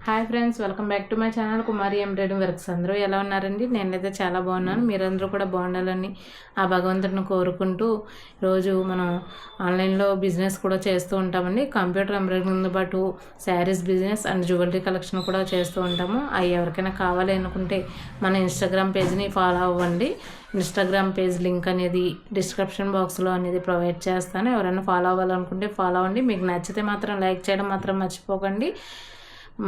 Hi friends, welcome back to my channel Kumari embroidering works. అందరూ ఎలా ఉన్నారండి? నేనైతే చాలా బాగున్నాను. మీరందరూ కూడా బాగుండాలని ఆ భగవంతుడిని కోరుకుంటూ రోజు మనం ఆన్లైన్లో బిజినెస్ కూడా చేస్తూ ఉంటామండి. కంప్యూటర్ ఎంబ్రాయిడింగ్తో పాటు saris business and jewellery collection కూడా చేస్తూ ఉంటాము. అవి ఎవరికైనా కావాలి అనుకుంటే మన ఇన్స్టాగ్రామ్ పేజ్ని ఫాలో అవ్వండి. ఇన్స్టాగ్రామ్ పేజ్ లింక్ అనేది డిస్క్రిప్షన్ బాక్స్లో అనేది ప్రొవైడ్ చేస్తాను. ఎవరైనా ఫాలో అవ్వాలనుకుంటే ఫాలో అవ్వండి. మీకు నచ్చితే మాత్రం లైక్ చేయడం మాత్రం మర్చిపోకండి.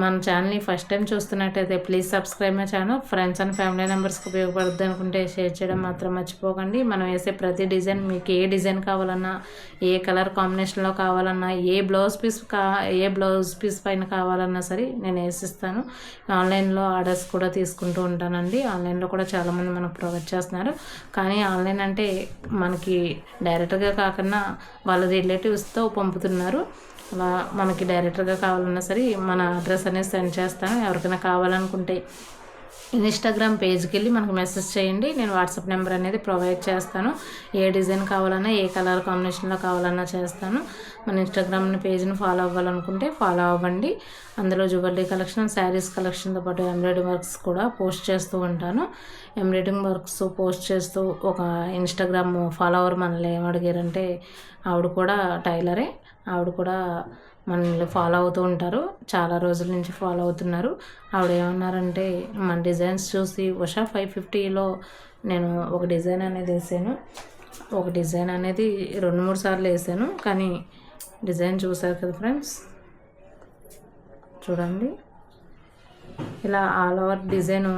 మన ఛానల్ని ఫస్ట్ టైం చూస్తున్నట్టయితే please subscribe my channel. Friends and family మెంబర్స్కి ఉపయోగపడుతుంది అనుకుంటే షేర్ చేయడం మాత్రం మర్చిపోకండి. మనం వేసే ప్రతి డిజైన్ మీకు ఏ డిజైన్ కావాలన్నా, ఏ కలర్ కాంబినేషన్లో కావాలన్నా, ఏ బ్లౌజ్ పీస్ పైన కావాలన్నా సరే నేను వేసిస్తాను. ఆన్లైన్లో ఆర్డర్స్ కూడా తీసుకుంటూ ఉంటానండి. ఆన్లైన్లో కూడా చాలామంది మనకు ప్రొవైడ్ చేస్తున్నారు. కానీ ఆన్లైన్ అంటే మనకి డైరెక్ట్గా కాకుండా వాళ్ళ రిలేటివ్స్తో పంపుతున్నారు. అలా మనకి డైరెక్ట్గా కావాలన్నా సరే మన అడ్రస్ అనేది సెండ్ చేస్తాను. ఎవరికైనా కావాలనుకుంటే ఇన్స్టాగ్రామ్ పేజ్కి వెళ్ళి మనకు మెసేజ్ చేయండి. నేను వాట్సాప్ నెంబర్ అనేది ప్రొవైడ్ చేస్తాను. ఏ డిజైన్ కావాలన్నా, ఏ కలర్ కాంబినేషన్లో కావాలన్నా చేస్తాను. మన ఇన్స్టాగ్రామ్ పేజ్ని ఫాలో అవ్వాలనుకుంటే ఫాలో అవ్వండి. అందులో జ్యువెలరీ కలెక్షన్, శారీస్ కలెక్షన్తో పాటు ఎంబ్రాయిడింగ్ వర్క్స్ కూడా పోస్ట్ చేస్తూ ఉంటాను. ఎంబ్రాయిడింగ్ వర్క్స్ పోస్ట్ చేస్తూ ఒక ఇన్స్టాగ్రామ్ ఫాలోవర్ మనల్ని ఏమడిగారంటే, ఆవిడ కూడా టైలరే, ఆవిడ కూడా మనల్ని ఫాలో అవుతూ ఉంటారు. చాలా రోజుల నుంచి ఫాలో అవుతున్నారు. ఆవిడ ఏమన్నారంటే, మన డిజైన్స్ చూసి ఉషా 550లో నేను ఒక డిజైన్ అనేది వేసాను. ఒక డిజైన్ అనేది 2-3 సార్లు వేసాను. కానీ డిజైన్ చూసారు కదా ఫ్రెండ్స్, చూడండి ఇలా ఆల్ ఓవర్ డిజైను.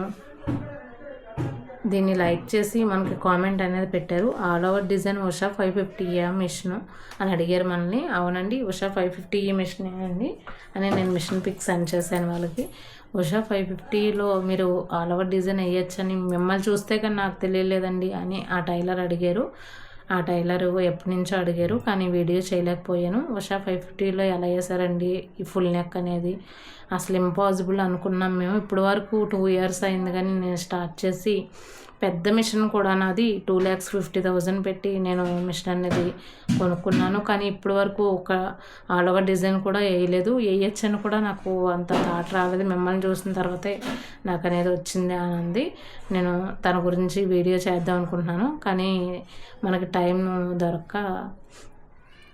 దీన్ని లైక్ చేసి మనకి కామెంట్ అనేది పెట్టారు. All over design Usha 550 machine అని అడిగారు మనల్ని. అవునండి, ఉషా 550 మిషన్ అండి అని నేను మిషన్ పిక్ సెండ్ చేశాను వాళ్ళకి. ఉషా 550లో మీరు ఆల్ ఓవర్ డిజైన్ వేయచ్చని మిమ్మల్ని చూస్తే కానీ నాకు తెలియలేదండి అని ఆ టైలర్ అడిగారు. ఆ టైలర్ ఎప్పటి నుంచో అడిగారు, కానీ వీడియో చేయలేకపోయాను. ఉషా 550లో ఎలా వేసారండి ఈ ఫుల్ నెక్ అనేది? అసలు ఇంపాసిబుల్ అనుకున్నాం మేము. ఇప్పటి వరకు 2 ఇయర్స్ అయింది కానీ నేను స్టార్ట్ చేసి. పెద్ద మిషన్ కూడా నాది 2,50,000 పెట్టి నేను మిషన్ అనేది కొనుక్కున్నాను. కానీ ఇప్పటి వరకు ఒక ఆల్ ఓవర్ డిజైన్ కూడా వేయలేదు. వేయచ్చని కూడా నాకు అంత థాట్ రాలేదు. మిమ్మల్ని చూసిన తర్వాతే నాకు అనేది వచ్చింది అని. నేను తన గురించి వీడియో చేద్దాం అనుకుంటున్నాను, కానీ మనకి టైం దొరక్క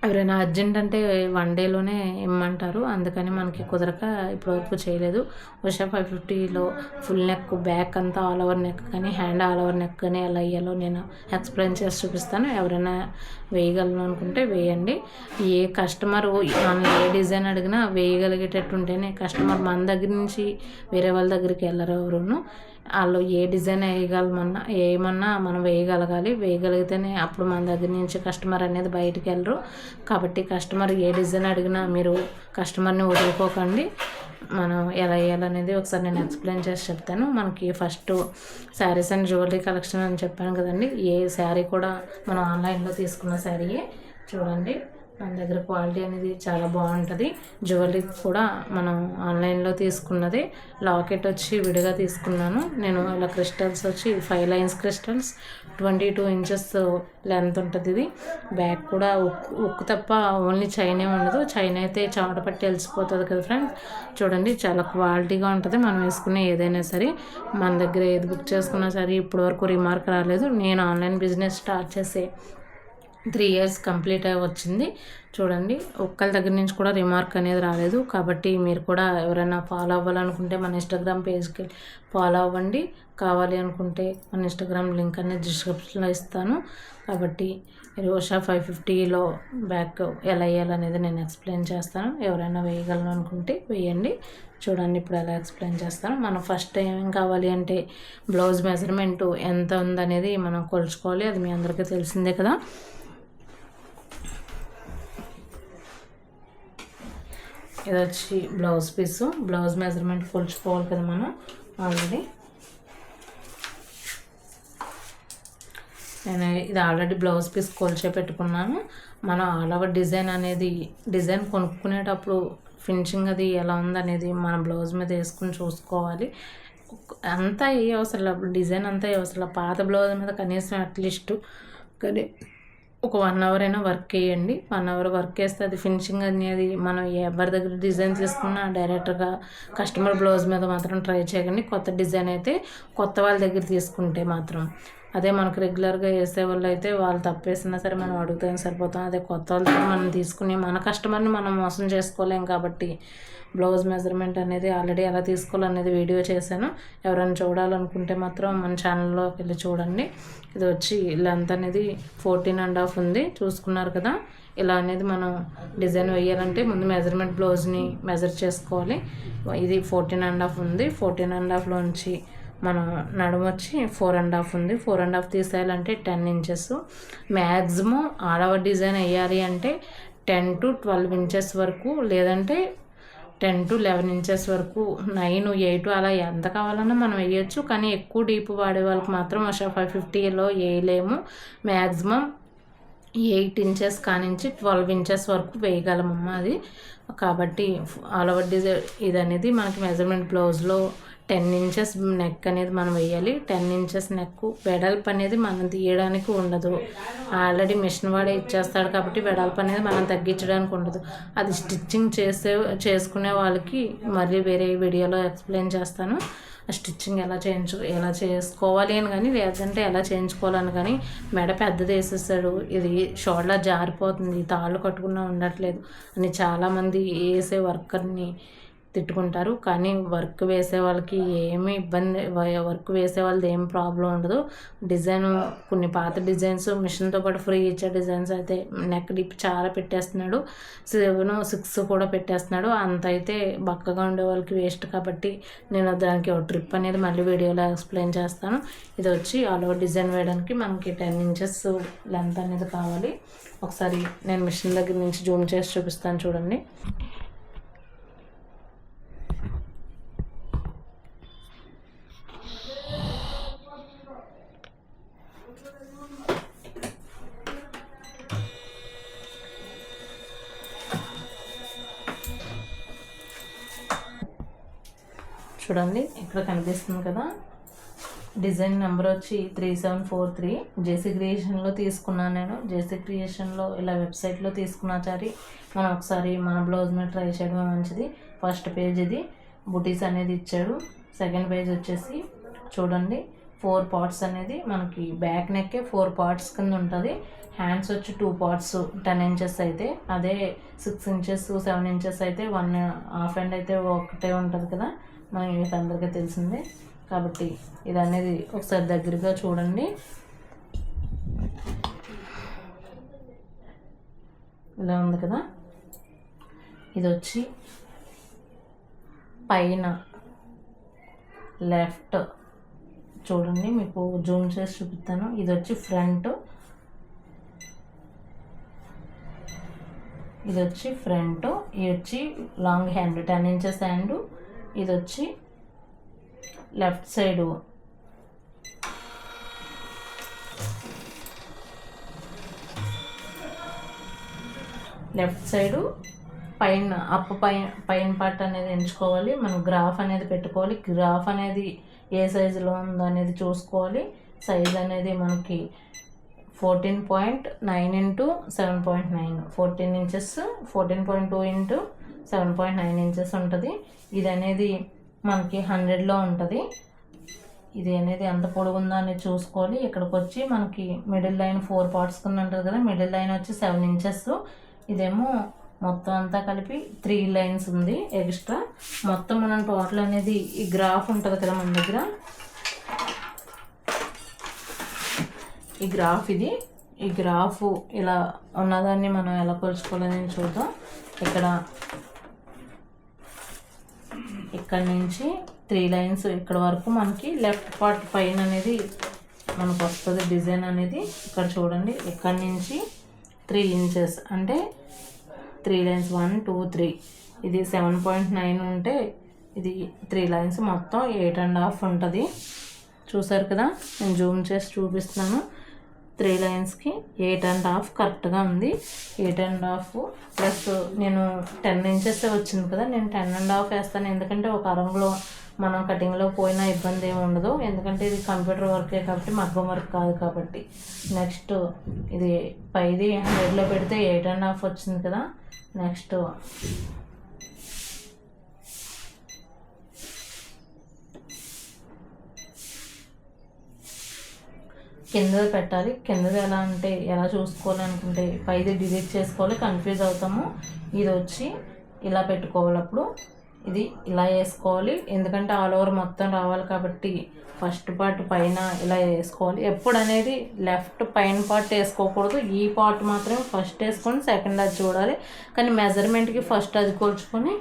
ఎవరైనా అర్జెంట్ అంటే 1 డేలోనే ఇమ్మంటారు. అందుకని మనకి కుదరక ఇప్పటివరకు చేయలేదు. ఉషా 550లో ఫుల్ నెక్, బ్యాక్ అంతా ఆల్ ఓవర్ నెక్ కానీ, హ్యాండ్ ఆల్ ఓవర్ నెక్ కానీ ఎలా వేయాలో నేను ఎక్స్ప్లెయిన్ చేసి చూపిస్తాను. ఎవరైనా వేయగలను అనుకుంటే వేయండి. ఏ కస్టమర్ ఏ డిజైన్ అడిగినా వేయగలిగేటట్టు ఉంటేనే కస్టమర్ మన దగ్గర నుంచి వేరే వాళ్ళ దగ్గరికి వెళ్ళరు ఎవరును. వాళ్ళు ఏ డిజైన్ వేయమన్నా మనం వేయగలగాలి. వేయగలిగితేనే అప్పుడు మన దగ్గర నుంచి కస్టమర్ అనేది బయటికి వెళ్ళరు. కాబట్టి కస్టమర్ ఏ డిజైన్ అడిగినా మీరు కస్టమర్ని వదులుకోకండి. మనం ఎలా వేయాలనేది ఒకసారి నేను ఎక్స్ప్లెయిన్ చేసి చెప్తాను. మనకి first saris and jewellery collection అని చెప్పాను కదండి. ఏ శారీ కూడా మనం ఆన్లైన్లో తీసుకున్న శారీయే. చూడండి, మన దగ్గర క్వాలిటీ అనేది చాలా బాగుంటుంది. జ్యువెలరీ కూడా మనం ఆన్లైన్లో తీసుకున్నది. లాకెట్ వచ్చి విడిగా తీసుకున్నాను నేను. ఇలా క్రిస్టల్స్ వచ్చి 5 లైన్స్ క్రిస్టల్స్, 22 ఇంచెస్ లెంత్ ఉంటుంది. ఇది బ్యాక్ కూడా ఉక్కు తప్ప ఓన్లీ చైనే ఉండదు. చైన్ అయితే చెమట పట్టి వెళ్ళిపోతుంది కదా ఫ్రెండ్స్. చూడండి, చాలా క్వాలిటీగా ఉంటుంది. మనం వేసుకునే ఏదైనా సరే, మన దగ్గర ఏది బుక్ చేసుకున్నా సరే ఇప్పటి వరకు రిమార్క్ రాలేదు. నేను ఆన్లైన్ బిజినెస్ స్టార్ట్ చేసే 3 ఇయర్స్ కంప్లీట్ అయి వచ్చింది. చూడండి, ఒక్కరి దగ్గర నుంచి కూడా రిమార్క్ అనేది రాలేదు. కాబట్టి మీరు కూడా ఎవరైనా ఫాలో అవ్వాలనుకుంటే మన ఇన్స్టాగ్రామ్ పేజ్కి ఫాలో అవ్వండి. కావాలి అనుకుంటే మన ఇన్స్టాగ్రామ్ లింక్ అనేది డిస్క్రిప్షన్లో ఇస్తాను. కాబట్టి ఉషా 550లో బ్యాక్ ఎలా వేయాలనేది నేను ఎక్స్ప్లెయిన్ చేస్తాను. ఎవరైనా వేయగలను అనుకుంటే వేయండి. చూడండి, ఇప్పుడు ఎలా ఎక్స్ప్లెయిన్ చేస్తాను. మనం ఫస్ట్ ఏం కావాలి అంటే బ్లౌజ్ మెజర్మెంటు ఎంత ఉందనేది మనం కొలుచుకోవాలి. అది మీ అందరికీ తెలిసిందే కదా. ఇది వచ్చి బ్లౌజ్ పీసు. బ్లౌజ్ మెజర్మెంట్ కొలుచుకోవాలి కదా మనం ఆల్రెడీ. నేను ఇది ఆల్రెడీ బ్లౌజ్ పీస్ కొలిచే పెట్టుకున్నాను. మనం ఆల్ ఓవర్ డిజైన్ కొనుక్కునేటప్పుడు ఫినిషింగ్ అది ఎలా ఉందనేది మన బ్లౌజ్ మీద వేసుకుని చూసుకోవాలి. అంతా అవసరం, డిజైన్ అంతా అవసరం. పాత బ్లౌజ్ మీద కనీసం అట్లీస్ట్ కానీ ఒక 1 అవర్ అయినా వర్క్ వేయండి. 1 అవర్ వర్క్ వేస్తే అది ఫినిషింగ్ అనేది మనం ఎవరి దగ్గర డిజైన్ తీసుకున్నా డైరెక్ట్గా కస్టమర్ బ్లౌజ్ మీద మాత్రం ట్రై చేయకండి. కొత్త డిజైన్ అయితే కొత్త వాళ్ళ దగ్గర తీసుకుంటే మాత్రం, అదే మనకు రెగ్యులర్గా వేసే వాళ్ళు అయితే వాళ్ళు తప్పేసినా సరే మనం అడుగుతాం సరిపోతాం. అదే కొత్త వాళ్ళ దగ్గర మనం తీసుకుని మన కస్టమర్ని మనం మోసం చేసుకోలేం కాబట్టి బ్లౌజ్ మెజర్మెంట్ అనేది ఆల్రెడీ ఎలా తీసుకోవాలనేది వీడియో చేశాను. ఎవరైనా చూడాలనుకుంటే మాత్రం మన ఛానల్లోకి వెళ్ళి చూడండి. ఇది వచ్చి లెంత్ అనేది 14.5 ఉంది, చూసుకున్నారు కదా. ఇలా అనేది మనం డిజైన్ వేయాలంటే ముందు మెజర్మెంట్ బ్లౌజ్ని మెజర్ చేసుకోవాలి. ఇది 14.5 ఉంది. 14.5లోంచి మనం నడుము వచ్చి 4.5 ఉంది. 4.5 తీసేయాలంటే 10 inches. Maximum all over design వేయాలి అంటే 10 to 12 ఇంచెస్ వరకు, లేదంటే 10 to 11 ఇంచెస్ వరకు, 9, 8 అలా ఎంత కావాలన్నా మనం వేయచ్చు. కానీ ఎక్కువ డీప్ వాడే వాళ్ళకి మాత్రం ఉషా 550లో వేయలేము. మ్యాక్సిమం 8 ఇంచెస్ కానించి 12 ఇంచెస్ వరకు వేయగలమమ్మ అది. కాబట్టి ఆల్ ఓవర్ డిజైన్ ఇది అనేది మనకి మెజర్మెంట్ బ్లౌజ్లో 10 ఇంచెస్ నెక్ అనేది మనం వేయాలి. 10 ఇంచెస్ నెక్ వెడల్పు అనేది మనం తీయడానికి ఉండదు. ఆల్రెడీ మిషన్ వాడే ఇచ్చేస్తాడు కాబట్టి వెడల్పు అనేది మనం తగ్గించడానికి ఉండదు. అది స్టిచ్చింగ్ చేసుకునే వాళ్ళకి మళ్ళీ వేరే వీడియోలో ఎక్స్ప్లెయిన్ చేస్తాను. స్టిచ్చింగ్ ఎలా చేసుకోవాలి అని కానీ, లేదంటే ఎలా చేయించుకోవాలని కానీ. మెడ పెద్దది వేసేస్తాడు, ఇది షోల్డర్ జారిపోతుంది, తాళ్ళు కట్టుకున్నా ఉండట్లేదు అని చాలామంది వేసే వర్కర్ని తిట్టుకుంటారు. కానీ వర్క్ వేసే వాళ్ళకి ఏమీ ఇబ్బంది, వర్క్ వేసే వాళ్ళది ఏం ప్రాబ్లం ఉండదు. డిజైన్ కొన్ని పాత డిజైన్స్ మిషన్తో పాటు ఫ్రీ ఇచ్చే డిజైన్స్ అయితే నెక్ డిప్ చాలా పెట్టేస్తున్నాడు, 7, 6 కూడా పెట్టేస్తున్నాడు. అంత అయితే బక్కగా ఉండే వాళ్ళకి వేస్ట్. కాబట్టి నేను దానికి ఒక ట్రిప్ అనేది మళ్ళీ వీడియోలో ఎక్స్ప్లెయిన్ చేస్తాను. ఇది వచ్చి ఆల్ ఓవర్ డిజైన్ వేయడానికి మనకి 10 ఇంచెస్ లెంత్ అనేది కావాలి. ఒకసారి నేను మిషన్ దగ్గర నుంచి జూమ్ చేసి చూపిస్తాను చూడండి. చూడండి ఇక్కడ కనిపిస్తుంది కదా, డిజైన్ నెంబర్ వచ్చి 3743. జేసీ క్రియేషన్లో తీసుకున్నాను నేను. జేసీ క్రియేషన్లో ఇలా వెబ్సైట్లో తీసుకున్నా సరే మనం ఒకసారి మన బ్లౌజ్ మీద ట్రై చేయడమే మంచిది. ఫస్ట్ పేజ్ ఇది బుటీస్ అనేది ఇచ్చాడు. సెకండ్ పేజ్ వచ్చేసి చూడండి 4 పార్ట్స్ అనేది మనకి బ్యాక్ నెక్కే 4 పార్ట్స్ కింద ఉంటుంది. హ్యాండ్స్ వచ్చి 2 పార్ట్స్ 10 ఇంచెస్ అయితే, అదే 6 ఇంచెస్ 7 ఇంచెస్ అయితే 1.5 హ్యాండ్ అయితే ఒకటే ఉంటుంది కదా, మనకి మీకు అందరికీ తెలిసిందే. కాబట్టి ఇది అనేది ఒకసారి దగ్గరగా చూడండి. ఇలా ఉంది కదా. ఇది వచ్చి పైన లెఫ్ట్ చూడండి, మీకు జూమ్ చేసి చూపిస్తాను. ఇది వచ్చి ఫ్రంట్, ఇది వచ్చి ఫ్రంట్, ఇది వచ్చి లాంగ్ హ్యాండ్ 10 ఇంచెస్ హ్యాండ్. ఇది వచ్చి లెఫ్ట్ సైడు, పైన పైన పార్ట్ అనేది ఎంచుకోవాలి. మనం గ్రాఫ్ అనేది పెట్టుకోవాలి. గ్రాఫ్ అనేది ఏ సైజులో ఉందో అనేది చూసుకోవాలి. సైజ్ అనేది మనకి 14.9 x 7.9, 14 ఇంచెస్ 14.2 x 7.9 ఇంచెస్ ఉంటుంది. ఇది అనేది మనకి 100లో ఉంటుంది. ఇది అనేది ఎంత పొడుగు ఉందో అనేది చూసుకోవాలి. ఇక్కడికి వచ్చి మనకి మిడిల్ లైన్ 4 పార్ట్స్ కింద ఉంటుంది కదా, మిడిల్ లైన్ వచ్చి 7 ఇంచెస్. ఇదేమో మొత్తం అంతా కలిపి 3 లైన్స్ ఉంది ఎక్స్ట్రా. మొత్తం మనం టోటల్ అనేది ఈ గ్రాఫ్ ఉంటుంది కదా మన దగ్గర, ఈ గ్రాఫ్ ఇది. ఈ గ్రాఫ్ ఇలా ఉన్నదాన్ని మనం ఎలా కొలుచుకోవాలని చూద్దాం. ఇక్కడ నుంచి 3 లైన్స్ ఇక్కడ వరకు మనకి లెఫ్ట్ పార్ట్ పైన అనేది మనకు వస్తుంది డిజైన్ అనేది. ఇక్కడ చూడండి, ఇక్కడ నుంచి 3 ఇంచెస్ అంటే 3 లైన్స్ 1, 2, 3. ఇది 7.9 ఉంటే ఇది 3 లైన్స్ మొత్తం 8.5 ఉంటుంది. చూసారు కదా, నేను జూమ్ చేసి చూపిస్తున్నాను. 3 లైన్స్కి 8.5 కరెక్ట్గా ఉంది. 8.5 ప్లస్ నేను 10 ఇంచెస్ వచ్చింది కదా, నేను 10.5 వేస్తాను. ఎందుకంటే ఒక అరంలో మనం కటింగ్లో పోయినా ఇబ్బంది ఏమి ఉండదు, ఎందుకంటే ఇది కంప్యూటర్ వర్కే కాబట్టి మగ్గం వర్క్ కాదు కాబట్టి. నెక్స్ట్ ఇది పైది 100లో పెడితే 8.5 వచ్చింది కదా. నెక్స్ట్ కిందది పెట్టాలి. కిందది ఎలా అంటే ఎలా చూసుకోవాలనుకుంటే పైది డిలీట్ చేసుకోవాలి, కన్ఫ్యూజ్ అవుతాము. ఇది వచ్చి ఇలా పెట్టుకోవాలి, అప్పుడు ఇది ఇలా వేసుకోవాలి, ఎందుకంటే ఆల్ ఓవర్ మొత్తం రావాలి కాబట్టి ఫస్ట్ పార్ట్ పైన ఇలా వేసుకోవాలి. ఎప్పుడు అనేది లెఫ్ట్ పైన పార్ట్ వేసుకోకూడదు, ఈ పార్ట్ మాత్రమే ఫస్ట్ వేసుకొని సెకండ్ అది చూడాలి. కానీ మెజర్మెంట్కి ఫస్ట్ అది కొలుచుకొని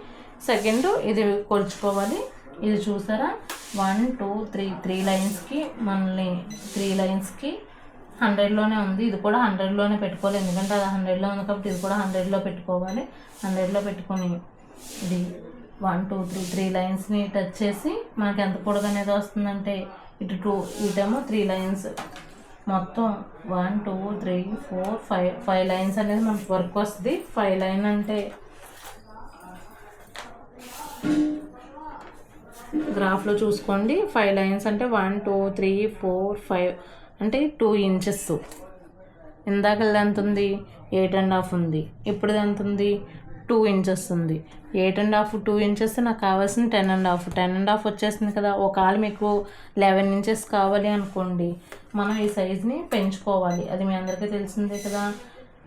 సెకండ్ ఇది కొలుచుకోవాలి. ఇది చూసారా 1 2 3 3 లైన్స్కి మనల్ని 3 లైన్స్కి 100లోనే ఉంది. ఇది కూడా 100లోనే పెట్టుకోవాలి, ఎందుకంటే అది 100లో ఉంది కాబట్టి ఇది కూడా 100లో పెట్టుకోవాలి. 100లో పెట్టుకొని ఇది 1 2 3 లైన్స్ని టచ్ చేసి మనకి ఎంత పొడుగు అనేది వస్తుందంటే ఇటు 2 ఇటేమో 3 లైన్స్, మొత్తం 1 2 3 4 5 లైన్స్ అనేది మనకు వర్క్ వస్తుంది. 5 లైన్ అంటే గ్రాఫ్లో చూసుకోండి, 5 లైన్స్ అంటే 1 2 3 4 5 అంటే 2 ఇంచెస్. ఇందాక ఎంత ఉంది 8.5 ఉంది, ఇప్పుడు ఎంత ఉంది 2 ఇంచెస్ ఉంది. 8.5 2 ఇంచెస్ నాకు కావాల్సిన 10.5 వచ్చేసింది కదా. ఒకవేళ మీకు 11 ఇంచెస్ కావాలి అనుకోండి, మనం ఈ సైజ్ని పెంచుకోవాలి, అది మీ అందరికీ తెలిసిందే కదా.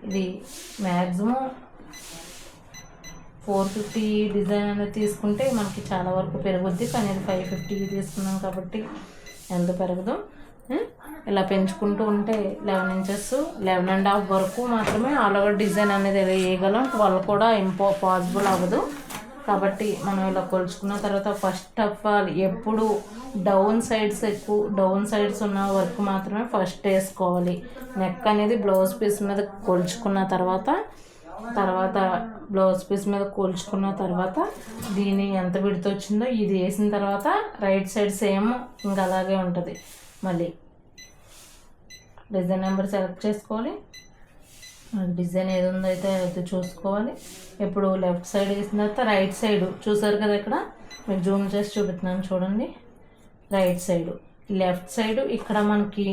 ఇది మ్యాక్సిమం 450 డిజైన్ అనేది తీసుకుంటే మనకి చాలా వరకు పెరుగుద్ది, కానీ ఇది 550 తీసుకున్నాం కాబట్టి ఎంత పెరగదు. ఇలా పెంచుకుంటూ ఉంటే 11 ఇంచెస్ 11.5 వరకు మాత్రమే ఆల్ ఓవర్ డిజైన్ అనేది వేయగలం. 12 కూడా పాసిబుల్ అవ్వదు కాబట్టి మనం ఇలా కొలుచుకున్న తర్వాత ఫస్ట్ ఆఫ్ ఆల్ ఎప్పుడు డౌన్ సైడ్స్ ఉన్న వర్క్ మాత్రమే ఫస్ట్ వేసుకోవాలి. నెక్ అనేది బ్లౌజ్ పీస్ మీద కొలుచుకున్న తర్వాత బ్లౌజ్ పీస్ మీద కోల్చుకున్న తర్వాత దీని ఎంత విడత వచ్చిందో ఇది వేసిన తర్వాత రైట్ సైడ్ సేమ్ ఇంకా అలాగే ఉంటుంది. మళ్ళీ డిజైన్ నెంబర్ సెలెక్ట్ చేసుకోవాలి, డిజైన్ ఏది ఉందో అయితే అది చూసుకోవాలి. ఇప్పుడు లెఫ్ట్ సైడ్ వేసిన తర్వాత రైట్ సైడ్ చూసారు కదా, ఇక్కడ మీకు జూమ్ చేసి చూపిస్తున్నాను చూడండి. రైట్ సైడ్ లెఫ్ట్ సైడ్ ఇక్కడ మనకి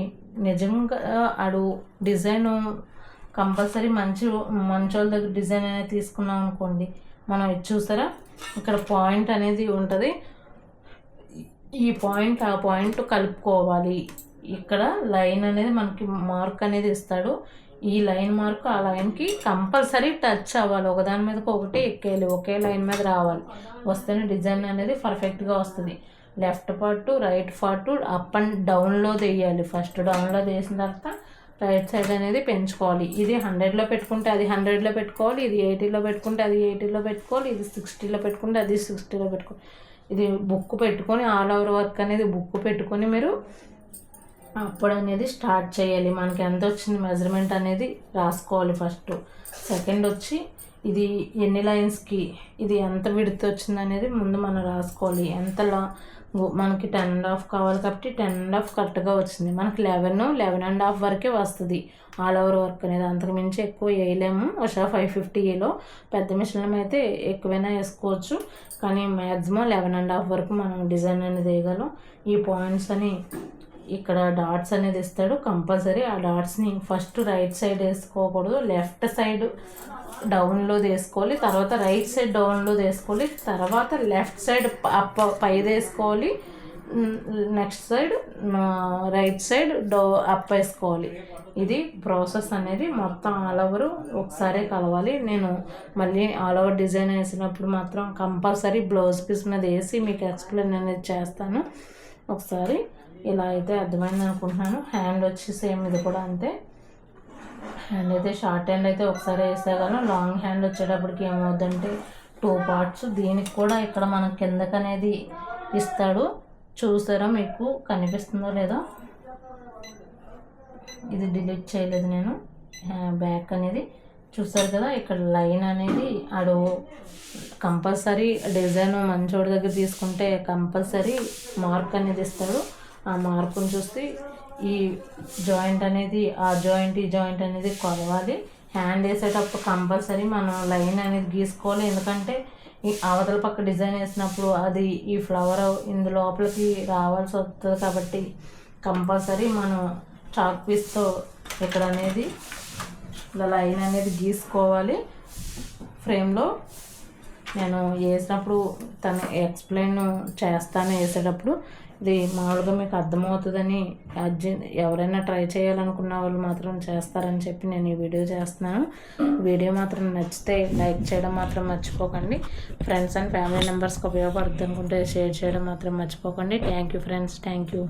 నిజంగా అడు డిజైన్ కంపల్సరీ మంచోళ్ళ దగ్గర డిజైన్ అనేది తీసుకున్నాం అనుకోండి, మనం ఇది చూసారా ఇక్కడ పాయింట్ అనేది ఉంటుంది, ఈ పాయింట్ ఆ పాయింట్ కలుపుకోవాలి. ఇక్కడ లైన్ అనేది మనకి మార్క్ అనేది ఇస్తాడు, ఈ లైన్ మార్క్ ఆ లైన్కి కంపల్సరీ టచ్ అవ్వాలి, ఒకదాని మీదకి ఒకటి ఎక్కేయాలి, ఒకే లైన్ మీద రావాలి, వస్తేనే డిజైన్ అనేది పర్ఫెక్ట్గా వస్తుంది. Left part right part up and డౌన్లో వేయాలి. ఫస్ట్ డౌన్లో వేసిన తర్వాత రైట్ సైడ్ అనేది పెంచుకోవాలి. ఇది 100లో పెట్టుకుంటే అది 100లో పెట్టుకోవాలి, ఇది 80లో పెట్టుకుంటే అది 80లో పెట్టుకోవాలి, ఇది 60లో పెట్టుకుంటే అది 60లో పెట్టుకోవాలి. ఇది బుక్ పెట్టుకొని ఆల్ ఓవర్ వర్క్ అనేది బుక్ పెట్టుకొని మీరు అప్పుడు అనేది స్టార్ట్ చేయాలి. మనకి ఎంత వచ్చింది మెజర్మెంట్ అనేది రాసుకోవాలి ఫస్ట్. సెకండ్ వచ్చి ఇది ఎన్ని లైన్స్కి ఇది ఎంత విడత వచ్చింది అనేది ముందు మనం రాసుకోవాలి. మనకి 10.5 కావాలి కాబట్టి 10.5 కరెక్ట్గా వచ్చింది. మనకి 11.5 వరకే వస్తుంది ఆల్ ఓవర్ వర్క్ అనేది, అంతకు మించి ఎక్కువ వేయలేము. ఉషా 550లో పెద్ద మిషన్లు అయితే ఎక్కువైనా వేసుకోవచ్చు, కానీ మ్యాక్సిమం 11.5 వరకు మనం డిజైన్ అనేది వేయగలం. ఈ పాయింట్స్ అని ఇక్కడ డాట్స్ అనేది ఇస్తాడు, కంపల్సరీ ఆ డాట్స్ని ఫస్ట్ రైట్ సైడ్ వేసుకోకూడదు, లెఫ్ట్ సైడ్ డౌన్లో వేసుకోవాలి, తర్వాత రైట్ సైడ్ డౌన్లో వేసుకోవాలి, తర్వాత లెఫ్ట్ సైడ్ పైది వేసుకోవాలి, next side right side up వేసుకోవాలి. ఇది ప్రాసెస్ అనేది మొత్తం ఆల్ ఓవర్ ఒకసారి కలవాలి. నేను మళ్ళీ ఆల్ ఓవర్ డిజైన్ వేసినప్పుడు మాత్రం కంపల్సరీ బ్లౌజ్ పీస్ మీద వేసి మీకు ఎక్స్ప్లెయిన్ అనేది చేస్తాను. ఒకసారి ఇలా అయితే అర్థమైంది అనుకుంటున్నాను. హ్యాండ్ వచ్చి సేమ్ ఇది కూడా అంతే. హ్యాండ్ అయితే షార్ట్ హ్యాండ్ అయితే ఒకసారి వేసేయగలను, లాంగ్ హ్యాండ్ వచ్చేటప్పటికి ఏమవుతుందంటే 2 పార్ట్స్. దీనికి కూడా ఇక్కడ మనం కిందకి అనేది ఇస్తాడు, చూసారా మీకు కనిపిస్తుందో లేదో, ఇది డిలీట్ చేయలేదు నేను, బ్యాక్ అనేది చూసారు కదా. ఇక్కడ లైన్ అనేది ఆడు కంపల్సరీ డిజైన్ మంచోడి దగ్గర తీసుకుంటే కంపల్సరీ మార్క్ అనేది ఇస్తాడు. ఆ మార్కుని చూస్తే ఈ జాయింట్ అనేది ఆ జాయింట్ ఈ జాయింట్ అనేది కొలవాలి. హ్యాండ్ వేసేటప్పుడు కంపల్సరీ మనం లైన్ అనేది గీసుకోవాలి, ఎందుకంటే ఈ అవతల పక్క డిజైన్ వేసినప్పుడు అది ఈ ఫ్లవర్ ఇందు లోపలికి రావాల్సి వస్తుంది కాబట్టి కంపల్సరీ మనం చాక్ పీస్తో ఇక్కడ అనేది ఇలా లైన్ అనేది గీసుకోవాలి. ఫ్రేమ్లో నేను వేసినప్పుడు తను ఎక్స్ప్లెయిన్ చేస్తాను వేసేటప్పుడు. ఇది మామూలుగా మీకు అర్థమవుతుందని ఎవరైనా ట్రై చేయాలనుకున్న వాళ్ళు మాత్రం చేస్తారని చెప్పి నేను ఈ వీడియో చేస్తున్నాను. వీడియో మాత్రం నచ్చితే లైక్ చేయడం మాత్రం మర్చిపోకండి. ఫ్రెండ్స్ అండ్ ఫ్యామిలీ మెంబర్స్కి ఉపయోగపడుతుంది అనుకుంటే షేర్ చేయడం మాత్రం మర్చిపోకండి. Thank you friends, thank you.